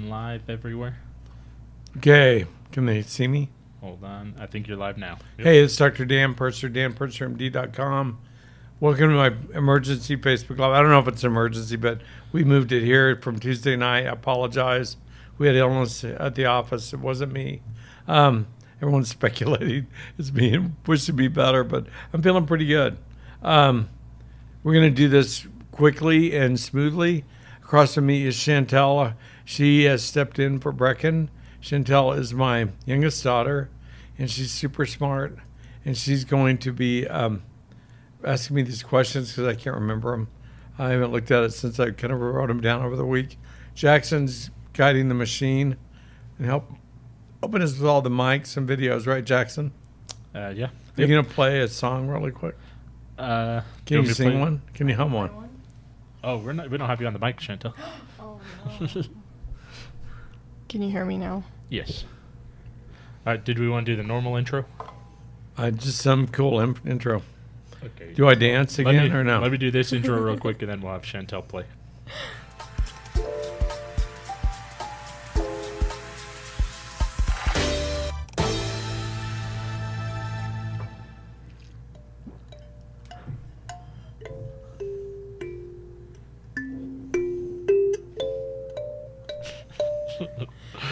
going live everywhere. Okay. Can they see me? Hold on. I think you're live now. Yep. Hey, it's Dr. Dan Purser, danpursermd.com. Welcome to my emergency Facebook Live. I don't know if it's an emergency, but we moved it here from Tuesday night. I apologize. We had illness at the office. It wasn't me. Everyone's speculating it's me and wish to be better, but I'm feeling pretty good. We're going to do this quickly and smoothly. Across from me is Chantel. She has stepped in for Brecken. Chantel is my youngest daughter, and she's super smart, and she's going to be asking me these questions because I can't remember them. I haven't looked at it since I kind of wrote them down over the week. Jackson's guiding the machine and helping us with all the mics and videos, right, Jackson? Yeah. You're going to play a song really quick? Can you sing one? Can you hum one? Oh, we don't have you on the mic, Chantel. Oh, no. Can you hear me now? Yes. All right, did we want to do the normal intro? Just some cool intro. Okay. Do I dance again or no? Let me do this intro real quick, and then we'll have Chantel play.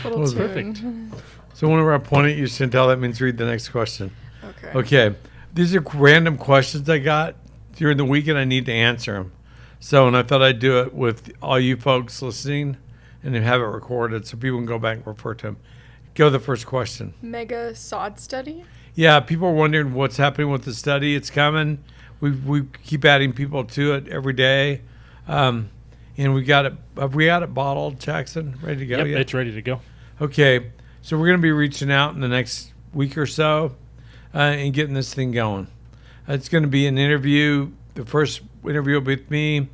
That was perfect. So whenever I point at you, Chantel, that means read the next question. Okay. These are random questions I got during the week, and I need to answer them. So, and I thought I'd do it with all you folks listening and have it recorded so people can go back and refer to them. Go to the first question. Mega sod study? Yeah, people are wondering what's happening with the study. It's coming. We keep adding people to it every day. And we got it. Have we got it bottled, Jackson? Ready to go? Yep, yet? it's ready to go. Okay. So we're going to be reaching out in the next week or so and getting this thing going. It's going to be an interview. The first interview will be with me.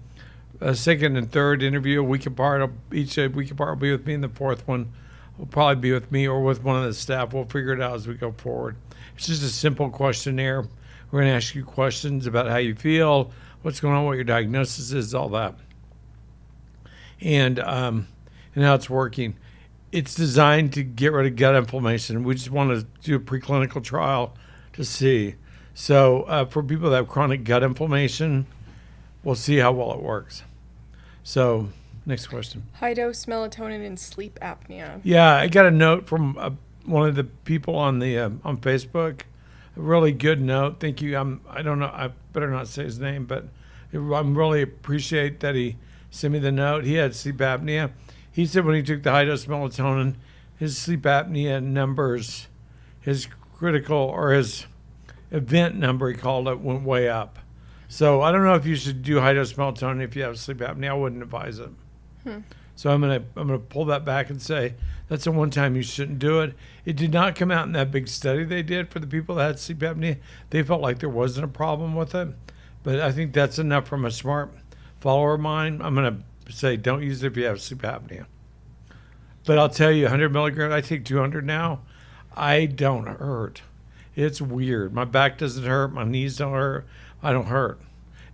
Second and third interview, a week apart. Each week apart will be with me, and the fourth one will probably be with me or with one of the staff. We'll figure it out as we go forward. It's just a simple questionnaire. We're going to ask you questions about how you feel, what's going on, what your diagnosis is, all that, and how it's working. It's designed to get rid of gut inflammation. We just want to do a preclinical trial to see. So for people that have chronic gut inflammation, we'll see how well it works. So next question. High dose melatonin in sleep apnea. Yeah, I got a note from one of the people on the on Facebook. A really good note. Thank you. I don't know. I better not say his name, but I really appreciate that he sent me the note. He had sleep apnea. He said when he took the high-dose melatonin, his sleep apnea numbers, his critical or his event number, he called it, went way up. So I don't know if you should do high-dose melatonin if you have sleep apnea. I wouldn't advise it. So I'm gonna pull that back and say that's the one time you shouldn't do it. It did not come out in that big study they did for the people that had sleep apnea. They felt like there wasn't a problem with it, but I think that's enough from a smart follower of mine. I'm gonna say don't use it if you have sleep apnea. But I'll tell you, 100 milligrams, I take 200 now. I don't hurt. It's weird. My back doesn't hurt. My knees don't hurt. I don't hurt.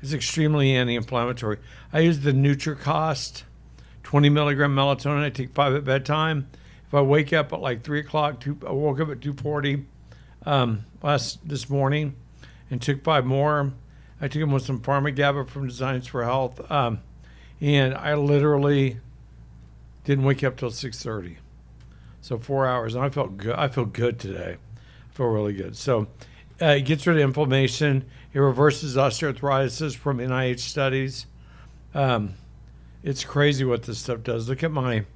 It's extremely anti-inflammatory. I use the NutriCost 20 milligram melatonin. I take 5 at bedtime. If I wake up at like 3 o'clock, I woke up at 2:40 this morning and took 5 more. I took them with some Pharmagaba from Designs for Health. And I literally didn't wake up till 6:30. So 4 hours. And I felt good. I feel good today. I feel really good. So it gets rid of inflammation. It reverses osteoarthritis from NIH studies. It's crazy what this stuff does. Look at my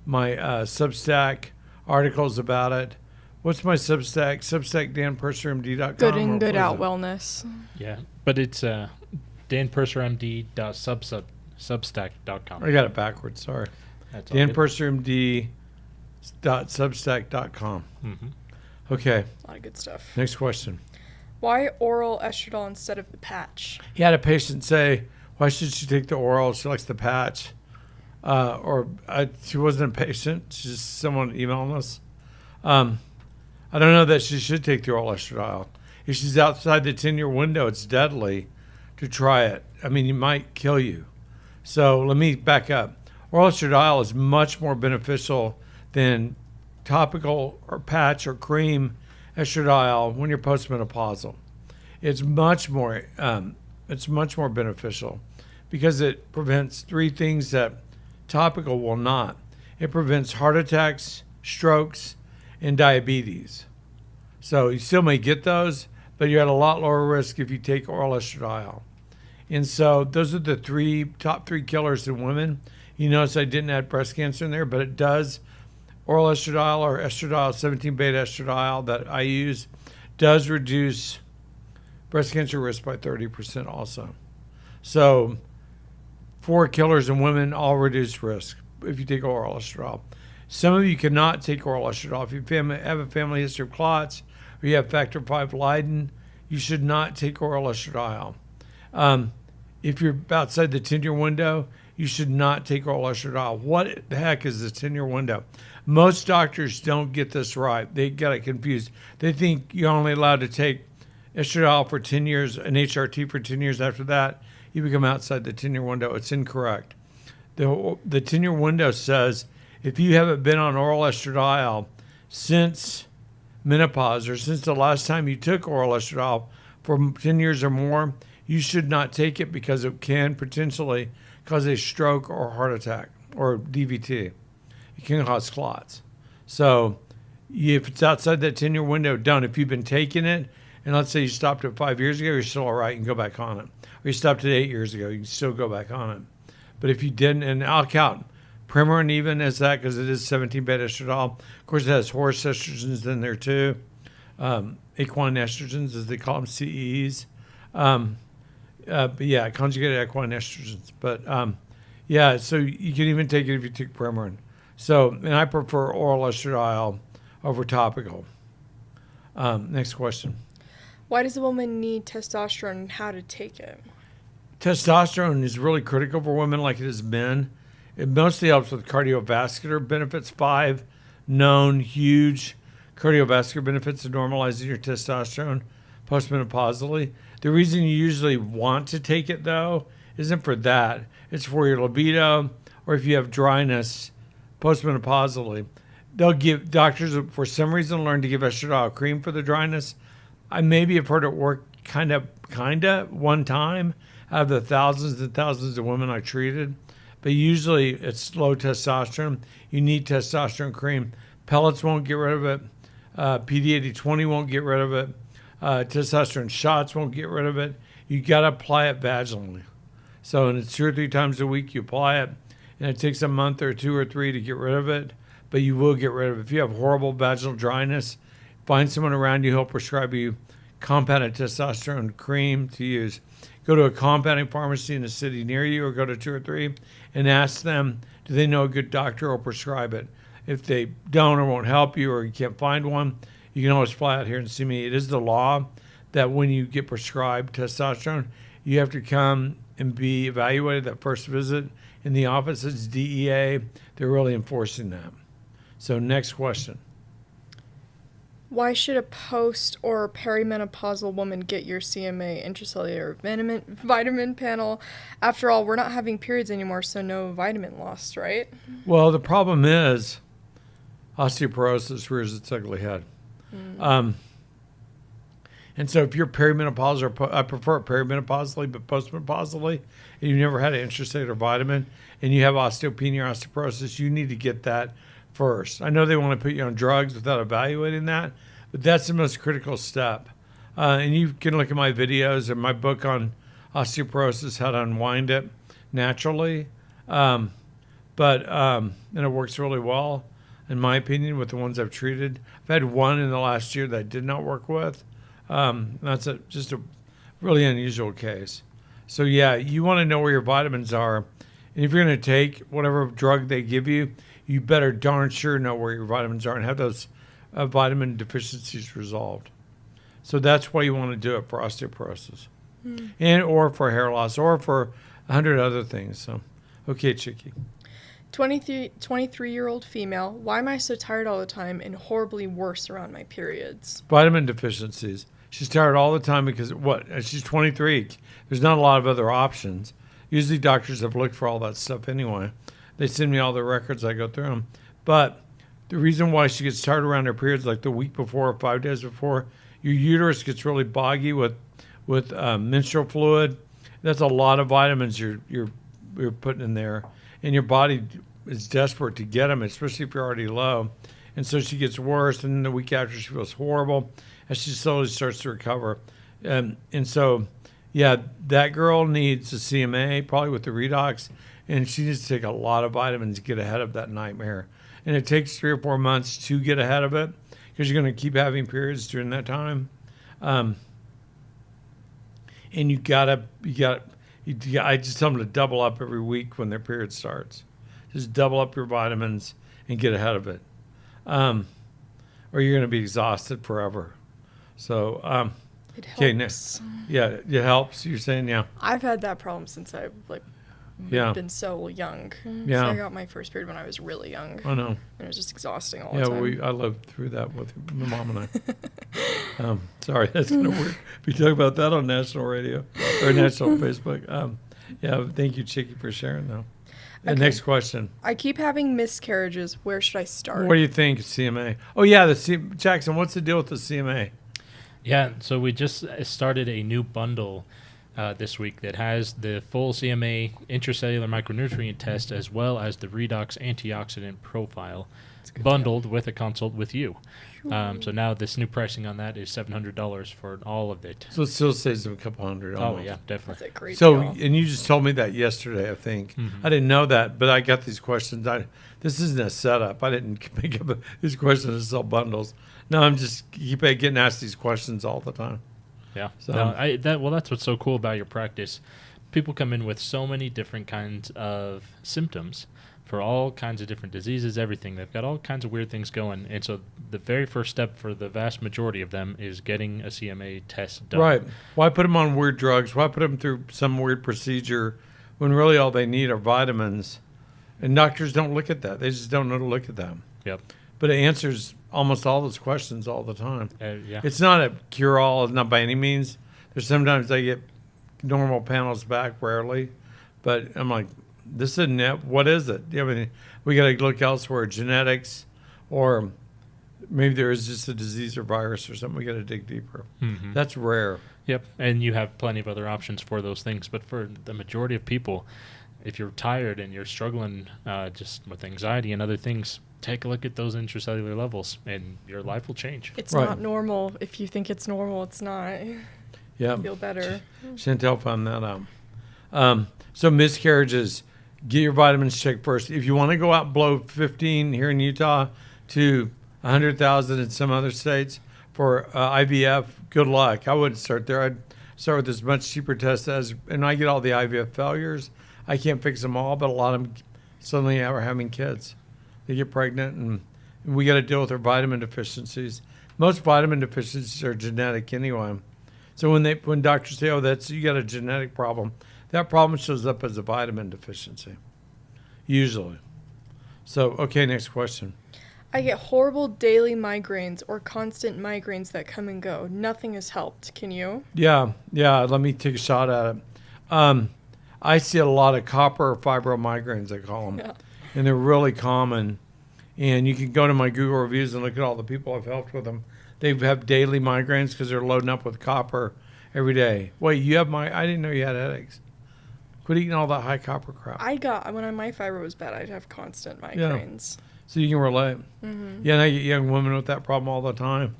Substack articles about it. What's my Substack? Substack danpursermd.com. Good and good out wellness. Yeah, but it's danpursermd.substack.com. I got it backwards. Sorry. danpursermd.substack.com. Mm-hmm. Okay. A lot of good stuff. Next question. Why oral estradiol instead of the patch? He had a patient say, why should she take the oral? She likes the patch. She wasn't a patient. She's just someone emailing us. I don't know that she should take the oral estradiol. If she's outside the 10-year window, it's deadly to try it. I mean, it might kill you. So let me back up. Oral estradiol is much more beneficial than topical or patch or cream estradiol when you're postmenopausal. It's much more beneficial because it prevents three things that topical will not. It prevents heart attacks, strokes, and diabetes. So you still may get those, but you're at a lot lower risk if you take oral estradiol. And so those are the top three killers in women. You notice I didn't add breast cancer in there, but it does. Oral estradiol or estradiol, 17-beta estradiol that I use, does reduce breast cancer risk by 30% also. So 4 killers in women all reduce risk if you take oral estradiol. Some of you cannot take oral estradiol. If you have a family history of clots or you have factor V Leiden, you should not take oral estradiol. If you're outside the 10-year window, you should not take oral estradiol. What the heck is the 10-year window? Most doctors don't get this right. They get it confused. They think you're only allowed to take estradiol for 10 years, an HRT for 10 years. After that, you become outside the 10-year window. It's incorrect. The 10-year window says if you haven't been on oral estradiol since menopause or since the last time you took oral estradiol for 10 years or more, you should not take it because it can potentially cause a stroke or heart attack or DVT. It can cause clots. So if it's outside that 10-year window, don't. If you've been taking it, and let's say you stopped it 5 years ago, you're still all right and go back on it. Or you stopped it 8 years ago, you can still go back on it. But if you didn't, and I'll count Premarin even as that because it is 17-beta estradiol. Of course, it has horse estrogens in there too. Equine estrogens, as they call them, CEs. But yeah, conjugated equine estrogens. But yeah, so you can even take it if you take Premarin. So, and I prefer oral estradiol over topical. Next question. Why does a woman need testosterone and how to take it? Testosterone is really critical for women like it is men. It mostly helps with cardiovascular benefits. 5 known huge cardiovascular benefits of normalizing your testosterone postmenopausally. The reason you usually want to take it, though, isn't for that. It's for your libido or if you have dryness postmenopausally. They'll give doctors, for some reason, learn to give estradiol cream for the dryness. I maybe have heard it work kind of one time out of the thousands and thousands of women I treated. But usually it's low testosterone. You need testosterone cream. Pellets won't get rid of it. PD8020 won't get rid of it. Testosterone shots won't get rid of it. You got to apply it vaginally. So, and it's 2 or 3 times a week you apply it, and it takes a month or 2 or 3 to get rid of it, but you will get rid of it. If you have horrible vaginal dryness, find someone around you who'll prescribe you compounded testosterone cream to use. Go to a compounding pharmacy in a city near you or go to 2 or 3 and ask them, do they know a good doctor who will prescribe it? If they don't or won't help you or you can't find one, you can always fly out here and see me. It is the law that when you get prescribed testosterone, you have to come and be evaluated that first visit in the office. It's DEA. They're really enforcing that. So next question. Why should a post or perimenopausal woman get your CMA intracellular vitamin panel? After all, we're not having periods anymore, so no vitamin loss, right? Well, the problem is osteoporosis rears its ugly head. And so if you're perimenopausal, or I prefer it perimenopausally, but postmenopausally, and you've never had an intracellular vitamin, and you have osteopenia or osteoporosis, you need to get that first. I know they want to put you on drugs without evaluating that, but that's the most critical step. And you can look at my videos and my book on osteoporosis, how to unwind it naturally. And it works really well, in my opinion, with the ones I've treated. I've had one in the last year that I did not work with. That's just a really unusual case. So yeah, you want to know where your vitamins are. And if you're going to take whatever drug they give you, you better darn sure know where your vitamins are and have those vitamin deficiencies resolved. So that's why you want to do it for osteoporosis, and or for hair loss, or for 100 other things. So, okay, Chicky. 23-year-old female. Why am I so tired all the time and horribly worse around my periods? Vitamin deficiencies. She's tired all the time because she's 23. There's not a lot of other options. Usually doctors have looked for all that stuff anyway. They send me all the records. I go through them. But the reason why she gets tired around her periods, like the week before or 5 days before, your uterus gets really boggy with menstrual fluid. That's a lot of vitamins you're putting in there, and your body is desperate to get them, especially if you're already low. And so she gets worse, and then the week after she feels horrible as she slowly starts to recover. And so, yeah, that girl needs a CMA, probably with the redox, and she needs to take a lot of vitamins to get ahead of that nightmare. And it takes 3 or 4 months to get ahead of it because you're going to keep having periods during that time. And I just tell them to double up every week when their period starts. Just double up your vitamins and get ahead of it. Or you're going to be exhausted forever. So, It helps. okay, next. Yeah, it helps. You're saying, yeah. I've had that problem since I've Yeah. been so young. Yeah. So I got my first period when I was really young. I know. And it was just exhausting all the Yeah, time. I lived through that with my mom and I. Sorry, that's kind of weird. We talk about that on national radio or national Facebook. Yeah, thank you, Chicky, for sharing, though. And Okay. next question. I keep having miscarriages. Where should I start? What do you think, CMA? Oh, yeah, Jackson, what's the deal with the CMA? Yeah, so we just started a new bundle this week that has the full CMA intracellular micronutrient test as well as the redox antioxidant profile bundled with a consult with you. So now this new pricing on that is $700 for all of it. So it still saves them a couple hundred. Oh, Almost. yeah, That's definitely. a great So, deal. and you just told me that yesterday, I think. Mhm. I didn't know that, but I got these questions. This isn't a setup. I didn't make up these questions to sell bundles. No, I'm just keep getting asked these questions all the time. Yeah. So- No, that's what's so cool about your practice. People come in with so many different kinds of symptoms for all kinds of different diseases, everything. They've got all kinds of weird things going. And so the very first step for the vast majority of them is getting a CMA test done. Right. Why put them on weird drugs? Why put them through some weird procedure when really all they need are vitamins? And doctors don't look at that. They just don't know to look at them. Yep. But it answers almost all those questions all the time. Yeah. It's not a cure-all, not by any means. There's sometimes I get normal panels back, rarely. But I'm like, this isn't it. What is it? I mean, we got to look elsewhere, genetics, or maybe there is just a disease or virus or something. We got to dig deeper. Mhm. That's rare. Yep, and you have plenty of other options for those things. But for the majority of people, if you're tired and you're struggling just with anxiety and other things, take a look at those intracellular levels, and your life will change. It's Right. not normal. If you think it's normal, it's not. Yeah. Feel better. Chantel found that out. So miscarriages, get your vitamins checked first. If you want to go out and blow 15 here in Utah to 100,000 in some other states for IVF, good luck. I wouldn't start there. I'd start with this much cheaper test and I get all the IVF failures. I can't fix them all, but a lot of them suddenly are having kids. They get pregnant, and we got to deal with their vitamin deficiencies. Most vitamin deficiencies are genetic anyway. So when doctors say, "Oh, you got a genetic problem," that problem shows up as a vitamin deficiency, usually. So, okay, next question. I get horrible daily migraines or constant migraines that come and go. Nothing has helped. Can you? Yeah. Let me take a shot at it. I see a lot of copper fibromygraines, I call them, Yeah. and they're really common. And you can go to my Google reviews and look at all the people I've helped with them. They have daily migraines because they're loading up with copper every day. Wait, I didn't know you had headaches. Quit eating all that high copper crap. When my fiber was bad, I'd have constant migraines. So you can relate. Mm-hmm. Yeah, and I get young women with that problem all the time.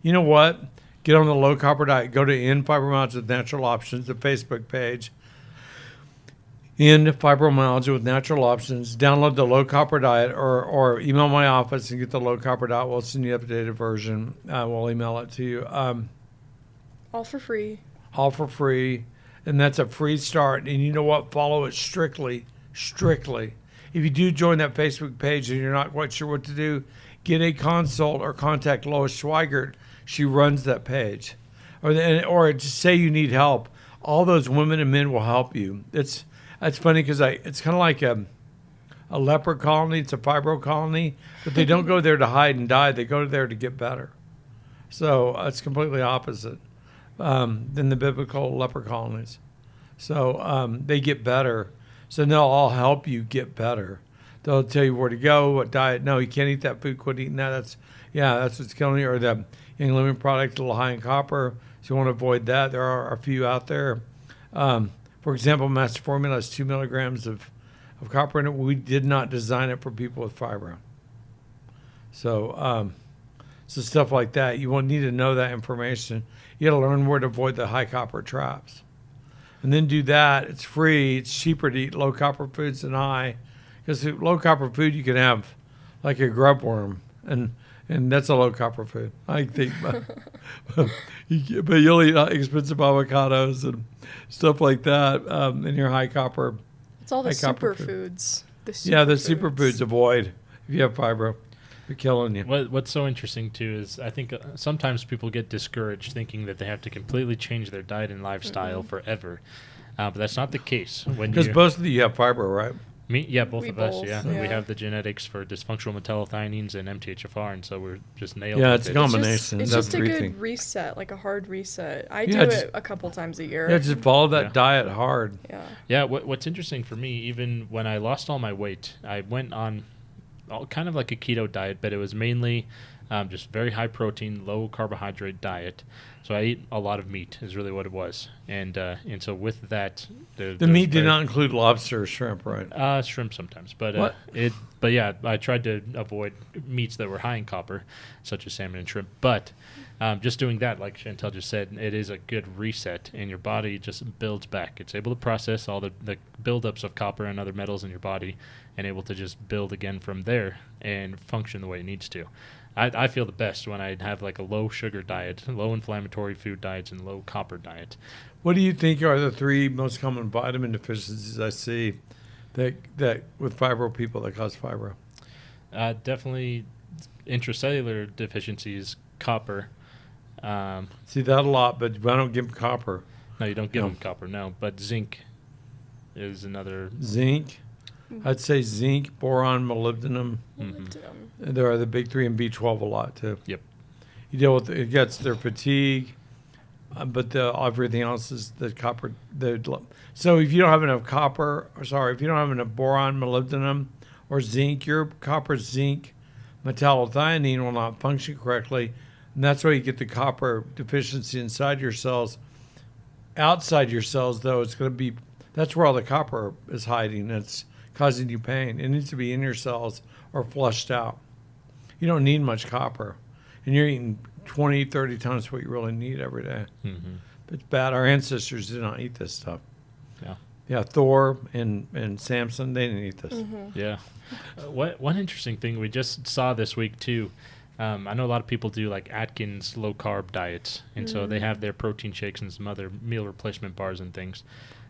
You know what? Get on the low copper diet. Go to End Fibromyalgia with Natural Options, the Facebook page. End Fibromyalgia with Natural Options. Download the low copper diet or email my office and get the low copper diet. We'll send you the updated version. We'll email it to you. All for free. All for free. And that's a free start. And you know what? Follow it strictly. If you do join that Facebook page and you're not quite sure what to do, get a consult or contact Lois Schweigert. She runs that page. Or just say you need help. All those women and men will help you. That's funny because it's kind of like a leper colony. It's a fibro colony, but they don't go there to hide and die. They go there to get better. So it's completely opposite than the biblical leper colonies. So they get better. So they'll all help you get better. They'll tell you where to go, what diet. No, you can't eat that food. Quit eating that. That's what's killing you. Or the young living product, a little high in copper. So you want to avoid that. There are a few out there. For example, Master Formula has 2 milligrams of copper in it. We did not design it for people with fibro. So, so stuff like that. You will need to know that information. You got to learn where to avoid the high copper traps. And then do that. It's free. It's cheaper to eat low copper foods than high. Because low copper food, you can have like a grub worm. And that's a low copper food, I think. But you'll eat expensive avocados and stuff like that in your high copper. It's all the superfoods. The superfoods avoid if you have fibro. They're killing you. What's so interesting, too, is I think sometimes people get discouraged thinking that they have to completely change their diet and lifestyle forever. But that's not the case. Because both of you have fibro, right? Both of us, yeah. We have the genetics for dysfunctional methylothionines and MTHFR, and so we're just nailed. Yeah, it's a combination. It's just a good reset, like a hard reset. I do it a couple times a year. Yeah, just follow that diet hard. Yeah. What's interesting for me, even when I lost all my weight, I went on kind of like a keto diet, but it was mainly just very high protein, low carbohydrate diet. So I ate a lot of meat is really what it was. And so with that, the meat did not include lobster or shrimp, right? Shrimp sometimes, but I tried to avoid meats that were high in copper, such as salmon and shrimp. But just doing that, like Chantel just said, it is a good reset, and your body just builds back. It's able to process all the buildups of copper and other metals in your body, and able to just build again from there and function the way it needs to. I feel the best when I have like a low sugar diet, low inflammatory food diets, and low copper diet. What do you think are the 3 most common vitamin deficiencies I see that with fibro people that cause fibro? Definitely intracellular deficiencies, copper. See that a lot, but I don't give them copper. No, you don't give them copper, no. But zinc is another. Zinc? I'd say zinc, boron, molybdenum. There are the big 3, and B12 a lot too. Yep. You deal with it gets their fatigue, but everything else is the copper. So if you don't have enough if you don't have enough boron, molybdenum, or zinc, your copper, zinc, metallothionein will not function correctly, and that's why you get the copper deficiency inside your cells. Outside your cells, though, it's going to be that's where all the copper is hiding. It's causing you pain. It needs to be in your cells or flushed out. You don't need much copper. And you're eating 20, 30 times what you really need every day. Mm-hmm. It's bad. Our ancestors did not eat this stuff. Yeah. Yeah, Thor and Samson, they didn't eat this. Mm-hmm. Yeah. One interesting thing we just saw this week, too, I know a lot of people do like Atkins low-carb diets, and so they have their protein shakes and some other meal replacement bars and things.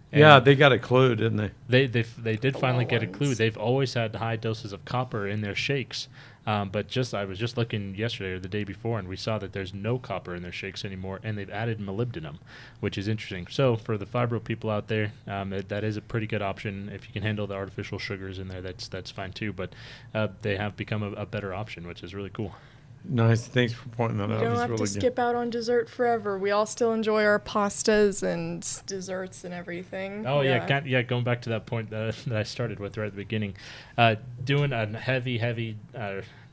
And yeah, they got a clue, didn't they? They did finally get a clue. They've always had high doses of copper in their shakes, but I was just looking yesterday or the day before, and we saw that there's no copper in their shakes anymore, and they've added molybdenum, which is interesting. So for the fibro people out there, that is a pretty good option. If you can handle the artificial sugars in there, that's fine too. But they have become a better option, which is really cool. Nice. Thanks for pointing that out. You don't have to skip out on dessert forever. We all still enjoy our pastas and desserts and everything. Oh, yeah. Going back to that point that I started with right at the beginning. Doing a heavy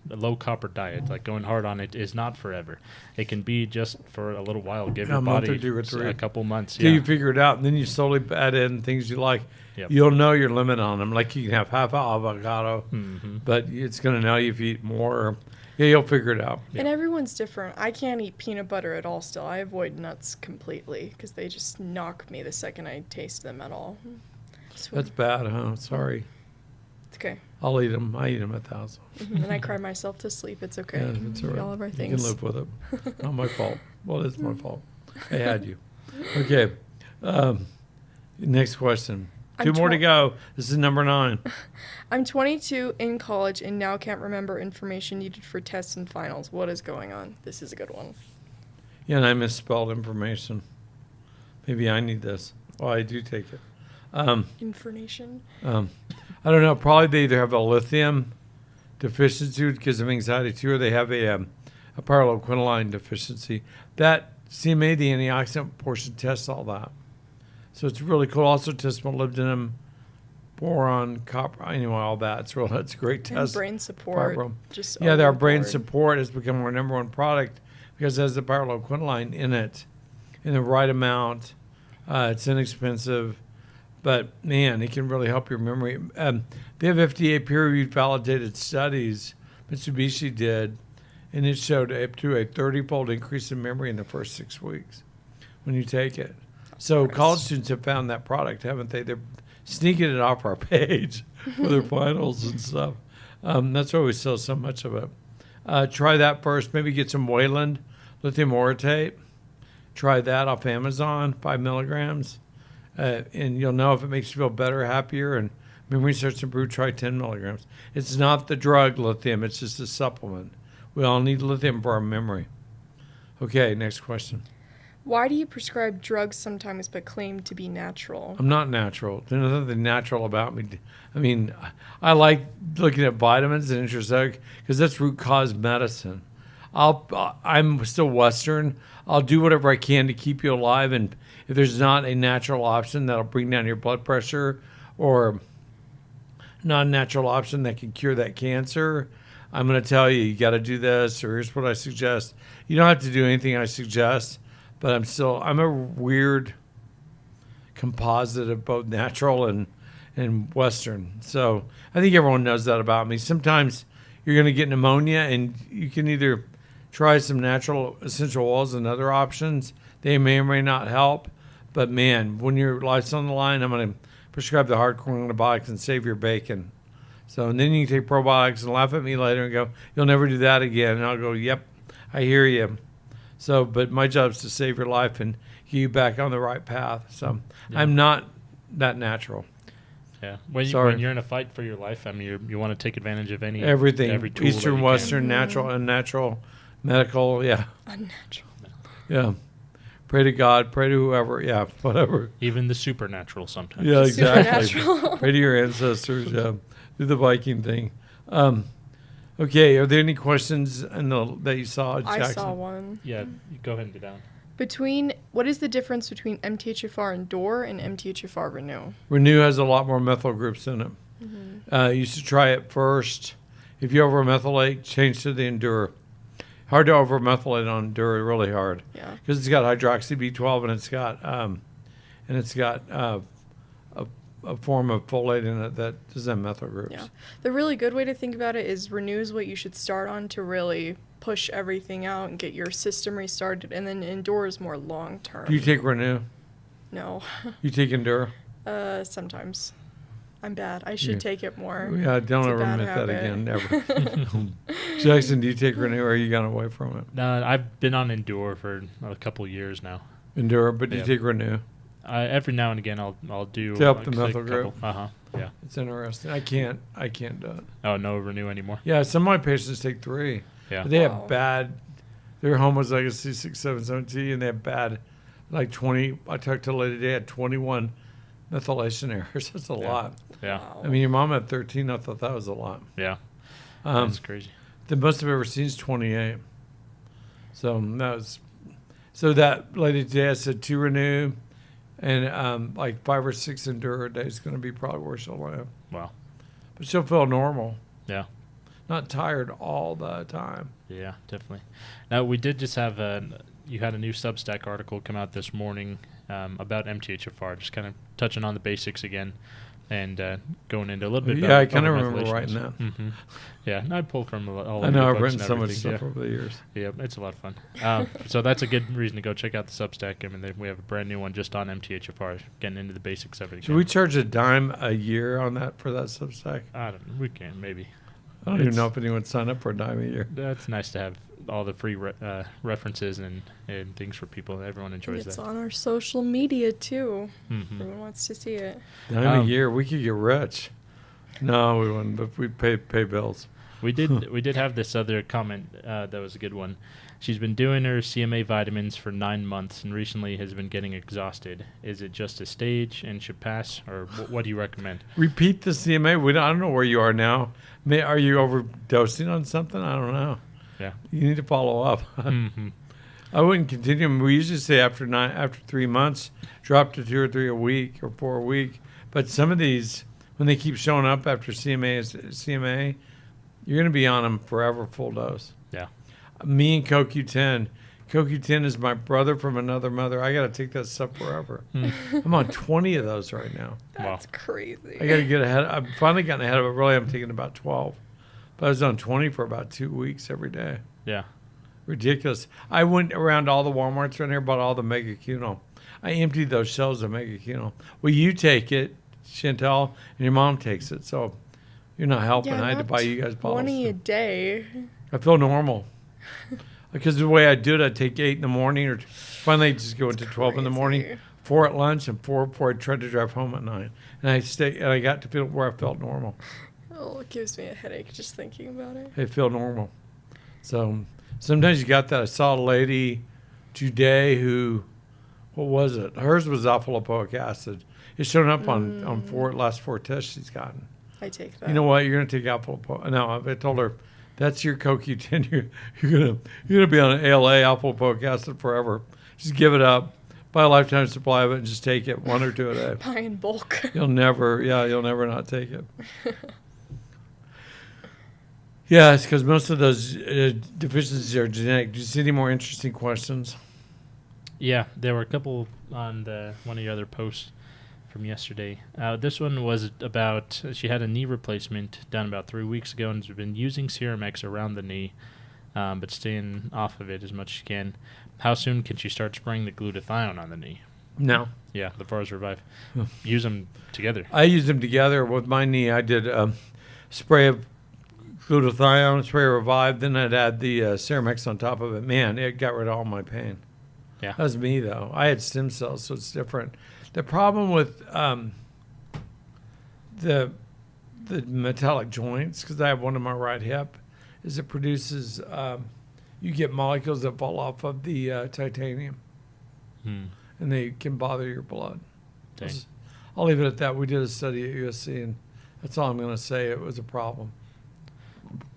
low copper diet, like going hard on it, is not forever. It can be just for a little while. Give your body a couple months. Till you figure it out, and then you slowly add in things you like. Yep. You'll know your limit on them. Like you can have half avocado, but it's going to know you if you eat more. Yeah, you'll figure it out. And everyone's different. I can't eat peanut butter at all still. I avoid nuts completely because they just knock me the second I taste them at all. That's bad, huh? Sorry. It's okay. I'll eat them. I eat them 1,000. And I cry myself to sleep. It's okay. Yeah, it's all right. We all have our things. You can live with it. Not my fault. Well, it's my fault. I had you. Okay. Next question. Two more to go. This is number 9. I'm 22 in college and now can't remember information needed for tests and finals. What is going on? This is a good one. Yeah, and I misspelled information. Maybe I need this. Well, I do take it. Information? I don't know. Probably they either have a lithium deficiency because of anxiety too, or they have a pyrroloquinoline deficiency. That CMA, the antioxidant portion, tests all that. So it's really cool. Also tests molybdenum, boron, copper, anyway, all that. It's a great And test. brain support. Fibro. Just Yeah, our brain overboard. support has become our number one product because it has the pyrroloquinoline in it in the right amount. It's inexpensive, but man, it can really help your memory. They have FDA peer-reviewed validated studies Mitsubishi did, and it showed up to a 30-fold increase in memory in the first 6 weeks when you take it. So Christ. college students have found that product, haven't they? They're sneaking it off our page for their finals and stuff. That's why we sell so much of it. Try that first. Maybe get some Wayland lithium orotate. Try that off Amazon, 5 milligrams. And you'll know if it makes you feel better, happier, and memory starts to improve. Try 10 milligrams. It's not the drug lithium. It's just a supplement. We all need lithium for our memory. Okay, next question. Why do you prescribe drugs sometimes but claim to be natural? I'm not natural. There's nothing natural about me. I mean, I like looking at vitamins and intracellular because that's root cause medicine. I'm still Western. I'll do whatever I can to keep you alive. And if there's not a natural option that'll bring down your blood pressure or not a natural option that can cure that cancer, I'm going to tell you, you got to do this, or here's what I suggest. You don't have to do anything I suggest, but I'm a weird composite of both natural and Western. So I think everyone knows that about me. Sometimes you're going to get pneumonia, and you can either try some natural essential oils and other options. They may or may not help. But, man, when your life's on the line, I'm going to prescribe the hardcore antibiotics and save your bacon. So, and then you can take probiotics and laugh at me later and go, you'll never do that again. And I'll go, yep, I hear you. So, but my job is to save your life and get you back on the right path. So Yeah. I'm not that natural. Yeah. Sorry. When you're in a fight for your life, I mean, you want to take advantage of Everything. every tool that you Eastern, can. Western, natural, unnatural, medical. Yeah. Unnatural. Yeah. Pray to God. Pray to whoever. Yeah. Whatever. Even the supernatural sometimes. Yeah, exactly. Supernatural. Pray to your ancestors. Yeah. Do the Viking thing. Okay. Are there any questions that you saw, Jackson? I saw one. Yeah. You go ahead and get down. What is the difference between MTHFR Endure and MTHFR Renew? Renew has a lot more methyl groups in it. You should try it first. If you overmethylate, change to the Endure. Hard to overmethylate on Endure, really hard. Yeah. Because it's got hydroxy B12 and it's got a form of folate in it that doesn't have methyl groups. Yeah. The really good way to think about it is Renew is what you should start on to really push everything out and get your system restarted, and then Endure is more long term. Do you take Renew? No. You take Endure? Sometimes. I'm bad. I should Yeah. take it more. Yeah, don't It's a ever bad admit that habit. again, never. Jackson, do you take Renew or are you gone away from it? No, I've been on Endure for a couple years now. Endure, but do you Yeah. take Renew? Every now and again, I'll do To help the like, methyl a group? couple. Yeah. It's interesting. I can't do it. Oh, no Renew anymore. Yeah, some of my patients take 3. Yeah. But they Wow. have bad, they're homozygous C677T, and they have bad, like 20, I talked to a lady today, had 21 methylation errors. That's a Yeah. lot. Yeah. Wow. I mean, your mom had 13. I thought that was a lot. Yeah. Um, That's crazy. The most I've ever seen is 28. So that lady today, I said 2 Renew, and like 5 or 6 Endure a day is going to be probably where she'll land. Wow. But she'll feel normal, Yeah. not tired all the time. Yeah, definitely. Now, we did just have you had a new Substack article come out this morning about MTHFR, just kind of touching on the basics again and going into a little bit. Yeah, I kind of remember writing that. Mm-hmm. Yeah, and I pulled from all I of know your I've books written and so much everything, stuff over the years. Yeah, it's a lot of fun. So that's a good reason to go check out the Substack. I mean, we have a brand new one just on MTHFR, getting into the basics of it. Should we charge $0.10 a year on that for that Substack? I don't know. We can, maybe. I don't even It's- know if anyone signed up for $0.10 a year. That's nice to have all the free references and things for people. Everyone enjoys It's that. on our social media too. Mm-hmm. Everyone wants to see it. $0.10 a year, we could get rich. No, we wouldn't, but we'd pay bills. We did have this other comment that was a good one. She's been doing her CMA vitamins for 9 months and recently has been getting exhausted. Is it just a stage and should pass, or what do you recommend? Repeat the CMA. I don't know where you are now. Are you overdosing on something? I don't know. Yeah. You need to follow up. Mm-hmm. I wouldn't continue. We usually say after 3 months, drop to 2 or 3 a week or 4 a week. But some of these when they keep showing up after CMA, you're going to be on them forever, full dose. Yeah. Me and CoQ10. CoQ10 is my brother from another mother. I got to take that stuff forever. I'm on 20 of those right now. That's crazy. I got to get ahead. I've finally gotten ahead of it. Really, I'm taking about 12. But I was on 20 for about 2 weeks every day. Yeah. Ridiculous. I went around all the Walmarts around here, bought all the Mega Quinol. I emptied those shelves of Mega Quinol. Well, you take it, Chantel, and your mom takes it. So you're not helping. Yeah, I had to buy you guys bottles. 20 a day. I feel normal. Because the way I do it, I take 8 in the morning, or finally I just go into 12 in the morning, Crazy. 4 at lunch, and 4 before I try to drive home at 9. And I got to feel where I felt normal. Oh, it gives me a headache just thinking about it. I feel normal. So sometimes you got that. I saw a lady today who, what was it? Hers was alpha lipoic acid. It's shown up on last 4 tests she's gotten. I take that. You know what? You're going to take alpha lipoic. No, I told her, that's your CoQ10. You're gonna be on an ALA, alpha lipoic acid, forever. Just give it up. Buy a lifetime supply of it and just take it 1 or 2 a day. Buy in bulk. You'll never not take it. Yeah, it's because most of those deficiencies are genetic. Do you see any more interesting questions? Yeah, there were a couple on one of your other posts from yesterday. This one was about, she had a knee replacement done about 3 weeks ago and has been using Serum X around the knee, but staying off of it as much as she can. How soon can she start spraying the glutathione on the knee? No. Yeah, the Bars Revive. Use them together. I used them together with my knee. I did spray of glutathione, spray of Revive, then I'd add the Serum X on top of it. Man, it got rid of all my pain. Yeah. That was me, though. I had stem cells, so it's different. The problem with the metallic joints, because I have one in my right hip, is it produces, you get molecules that fall off of the titanium, and they can bother your blood. Dang. I'll leave it at that. We did a study at USC, and that's all I'm going to say. It was a problem.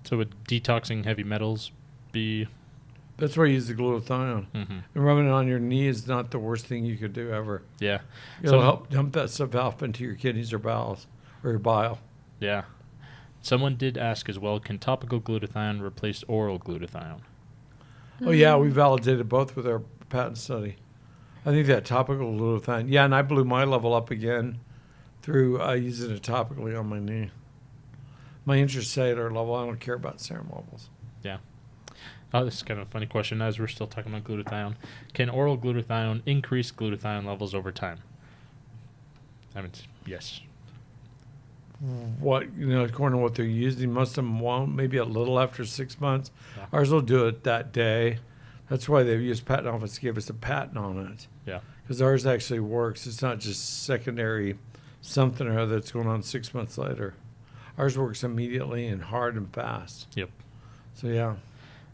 So would detoxing heavy metals be... That's where you use the glutathione. And rubbing it on your knee is not the worst thing you could do ever. Yeah. It'll help dump that stuff off into your kidneys or bowels or your bile. Yeah. Someone did ask as well, can topical glutathione replace oral glutathione? Oh, yeah, we validated both with our patent study. I think that topical glutathione, yeah, and I blew my level up again through using it topically on my knee. My intracellular level, I don't care about serum levels. Yeah. Oh, this is kind of a funny question as we're still talking about glutathione. Can oral glutathione increase glutathione levels over time? I mean, yes. What, according to what they're using, most of them won't, maybe a little after 6 months. Yeah. Ours will do it that day. That's why they've used patent office to give us a patent on it. Yeah. Because ours actually works. It's not just secondary something or other that's going on 6 months later. Ours works immediately and hard and fast. Yep. So, yeah.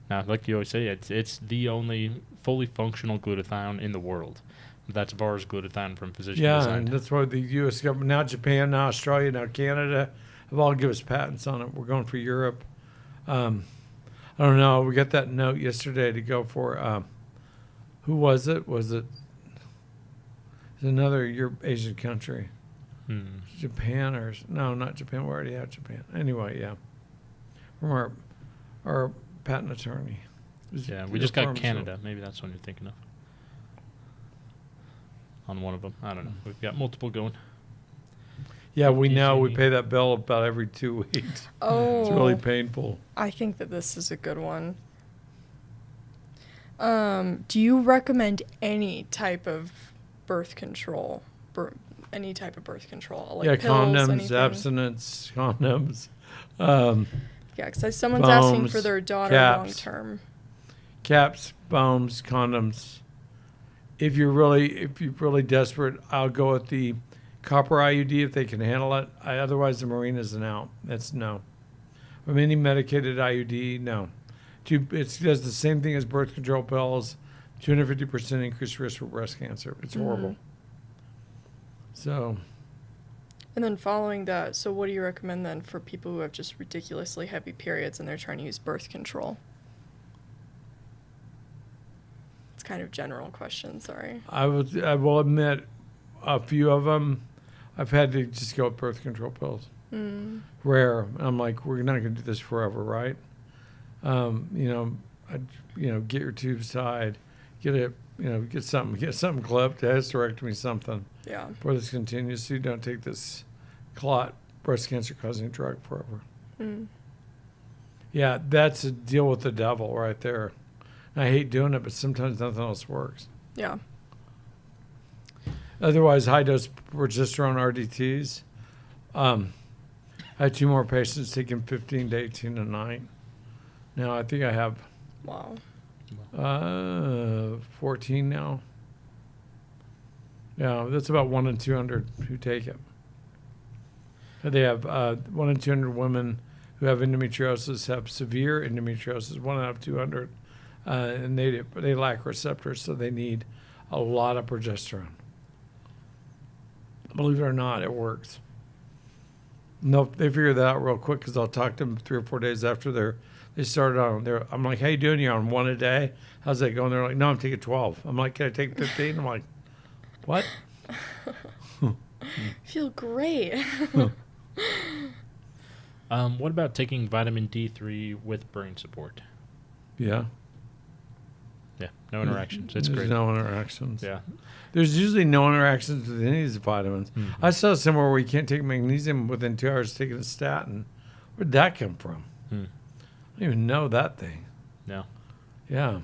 Now, like you always say, it's the only fully functional glutathione in the world. That's VAR's glutathione from physician Yeah, designed. and that's why the U.S. government, now Japan, now Australia, now Canada, have all given us patents on it. We're going for Europe. I don't know. We got that note yesterday to go for, who was it? Was it another Asian country? Japan or, no, not Japan. We already have Japan. Anyway, yeah. From our patent attorney. Yeah, we just got Canada. Maybe that's one you're thinking of. On one of them. I don't know. We've got multiple going. Yeah, we know. We pay that bill about every 2 weeks. Oh. It's really painful. I think that this is a good one. Do you recommend any type of birth control? Any type of birth control? Like pills, condoms, anything? abstinence, condoms. Yeah, because someone's asking for their daughter caps, long term. Caps, bones, condoms. If you're really desperate, I'll go with the copper IUD if they can handle it. Otherwise, the marine is an out. That's no. From any medicated IUD, no. It does the same thing as birth control pills. 250% increased risk for breast cancer. It's horrible. So. And then following that, so what do you recommend then for people who have just ridiculously heavy periods and they're trying to use birth control? It's kind of general question, sorry. I will admit a few of them I've had to just go with birth control pills. Rare. I'm like, we're not going to do this forever, right? Get your tubes tied, get something clipped, a hysterectomy, something. Yeah. Before this continues, so you don't take this clot, breast cancer causing drug forever. Yeah, that's a deal with the devil right there. I hate doing it, but sometimes nothing else works. Yeah. Otherwise, high dose progesterone RDTs. I had 2 more patients taking 15 to 18 a night. Now I think I have Wow. 14 now. Yeah, that's about 1 in 200 who take it. They have 1 in 200 women who have endometriosis have severe endometriosis. 1 out of 200, and they lack receptors, so they need a lot of progesterone. Believe it or not, it works. No, they figure that out real quick because I'll talk to them 3 or 4 days after they started on there. I'm like, how you doing? You're on 1 a day? How's that going? They're like, no, I'm taking 12. I'm like, can I take 15? I'm like, what? Feel great. What about taking vitamin D3 with brain support? Yeah. Yeah, no interactions. It's There's great. no interactions. Yeah. There's usually no interactions with any of these vitamins. Mm-hmm. I saw somewhere where you can't take magnesium within 2 hours taking a statin. Where'd that come from? I don't even know that thing. No. Yeah.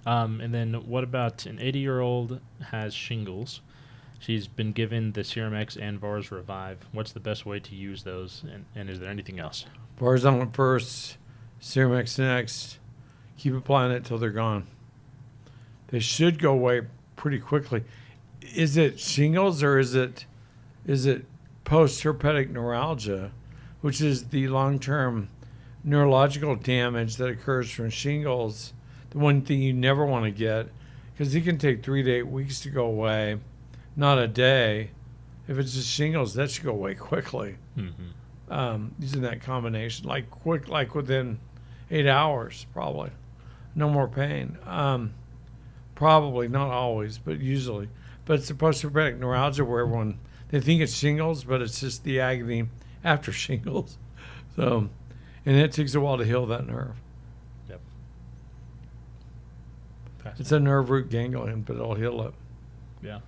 And then what about an 80-year-old has shingles? She's been given the Serum X and VARS Revive. What's the best way to use those? And is there anything else? Bars on it first, Serum X next. Keep applying it till they're gone. They should go away pretty quickly. Is it shingles or is it post-herpetic neuralgia, which is the long-term neurological damage that occurs from shingles? The one thing you never want to get, because it can take 3 to 8 weeks to go away, not a day. If it's just shingles, that should go away quickly. Using that combination, like within 8 hours, probably. No more pain. Probably, not always, but usually. But it's the post-herpetic neuralgia where everyone, they think it's shingles, but it's just the agony after shingles. So, and it takes a while to heal that nerve. Yep. It's a nerve root ganglion, but it'll heal it. Yeah.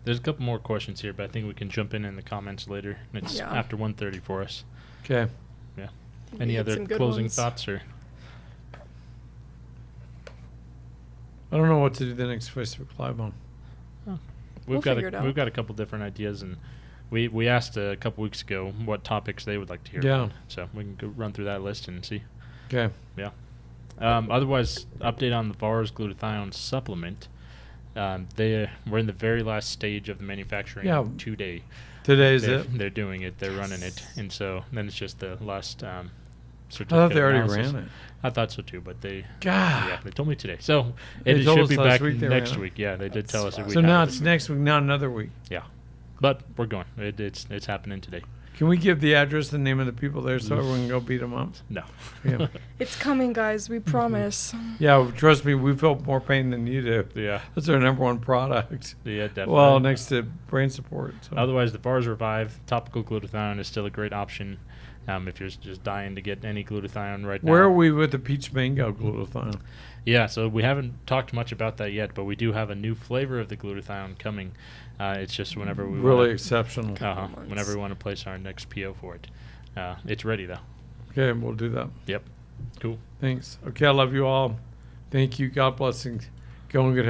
There's a couple more questions here, but I think we can jump in the comments later. It's after 1:30 for us. Okay. Yeah. Any other closing thoughts or? I don't know what to do the next Facebook Live on. We've got a couple different ideas, and we asked a couple weeks ago what topics they would like to hear. Yeah. About, so we can go run through that list and see. Okay. Yeah. Otherwise, update on the VARS glutathione supplement. We're in the very last stage of the manufacturing today. Today's They're doing it. They're running it, and so then it's just the last certificate. I thought they already analysis. ran it. I thought so too, but they told me today. So They it told should us be last back week they next ran it. week. Yeah, they did tell us a week. So now it's next week, not another week. Yeah, but we're going. It's happening today. Can we give the address, the name of the people there, so everyone can go beat them up? No. Yeah. It's coming, guys. We promise. Yeah, trust me, we feel more pain than you do. Yeah. That's our number one product. Yeah, definitely. Well, next to brain support. So. Otherwise, the VARS Revive topical glutathione is still a great option. If you're just dying to get any glutathione right now. Where are we with the peach mango glutathione? Yeah, so we haven't talked much about that yet, but we do have a new flavor of the glutathione coming. It's just whenever we really exceptional. Whenever we want to place our next PO for it. It's ready though. Okay, we'll do that. Yep. Cool. Thanks. Okay, I love you all. Thank you. God blessings. Go and get